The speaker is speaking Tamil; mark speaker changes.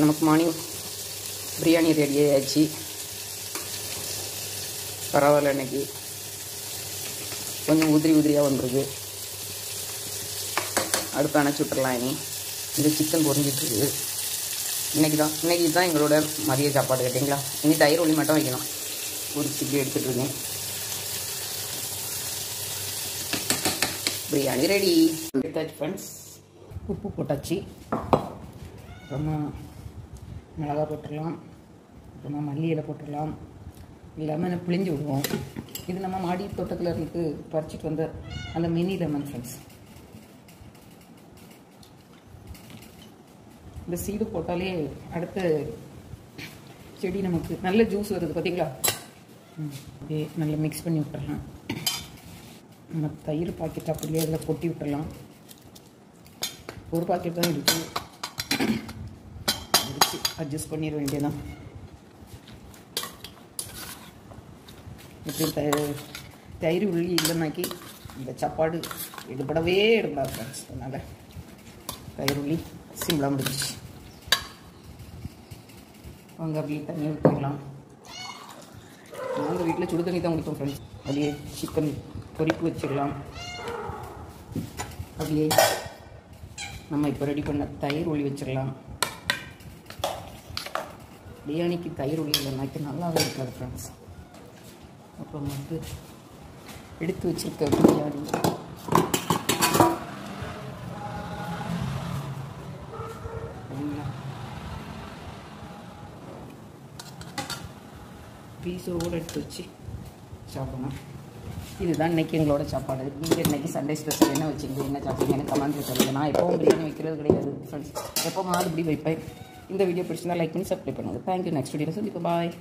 Speaker 1: நமக்கு மார்னிங் பிரியாணி ரெடி ஆயாச்சு. பரவாயில்ல, இன்னைக்கு கொஞ்சம் உதிரியாக வந்துருக்கு. அடுப்பு அணைச்சி விட்டுறலாம். இந்த சிக்கன் பொரிஞ்சிட்டு இருக்குது. இன்றைக்கி தான் எங்களோட மதிய சாப்பாடு கேட்டிங்களா. இனி தயிர் ஒளி மட்டும் வைக்கணும். ஒரு சிக்கி எடுத்துகிட்ருக்கேன். பிரியாணி ரெடி எடுத்தாச்சு ஃப்ரெண்ட்ஸ். உப்பு போட்டாச்சு. அப்புறமா மிளகா போட்டுடலாம். அப்புறமா மல்லி இலை போட்டுடலாம். லெமனை பிழிஞ்சு விடுவோம். இது நம்ம மாடி தோட்டத்தில் இருந்து பறிச்சிட்டு வந்த அந்த மினி லெமன் ஃப்ரெண்ட்ஸ். இந்த சீடு போட்டாலே அடுத்த செடி நமக்கு நல்ல ஜூஸ் வருது பார்த்தீங்களா. அப்படியே நல்லா மிக்ஸ் பண்ணி விட்டுறலாம். நம்ம தயிர் பாக்கெட் அப்படியே அதில் கொட்டி விட்டுடலாம். ஒரு பாக்கெட் தான் இருக்குது. அட்ஜஸ்ட் பண்ணிட வேண்டியதான். இப்படி தயிர் உள்ளி இல்லைனாக்கி இந்த சாப்பாடு எடுபடவே எடுபடாது ஃப்ரெண்ட்ஸ். அதனால் தயிர் உள்ளி சிம்பிளாக முடிஞ்சிச்சு. அவங்க அப்படியே தண்ணி ஊற்றிக்கலாம். நாங்கள் வீட்டில் சுடு தண்ணி தான் குடிப்போம் ஃப்ரெண்ட்ஸ். அப்படியே சிக்கன் பொரிப்பு வச்சிடலாம். அப்படியே நம்ம இப்போ ரெடி பண்ண தயிர் ஒளி வச்சிடலாம். பிரியாணிக்கு தயிர் ஒளி இல்லைனாக்கி நல்லாவே இருக்காது ஃப்ரெண்ட்ஸ். அப்புறம் வந்து எடுத்து வச்சிருக்க பிரியாணி பீஸோடு எடுத்து வச்சு சாப்பிடணும். இதுதான் இன்றைக்கி எங்களோட சாப்பாடு. நீங்கள் இன்றைக்கி சண்டே ஸ்பெஷல் என்ன வச்சுருந்து என்ன சாப்பிடுங்க எனக்கு கமெண்ட்டில் சொல்லுங்கள். நான் எப்போவும் பிரியாணி வைக்கிறது கிடையாது ஃப்ரெண்ட்ஸ். எப்போ மாதிரி இப்படி வைப்பேன். இந்த வீடியோ பிடிச்சிருந்தா லைக் பண்ணி சப்ஸ்கிரைப் பண்ணுங்கள். தேங்க்யூ. நெக்ஸ்ட் வீடியோவில் சந்திப்போம். பாய்.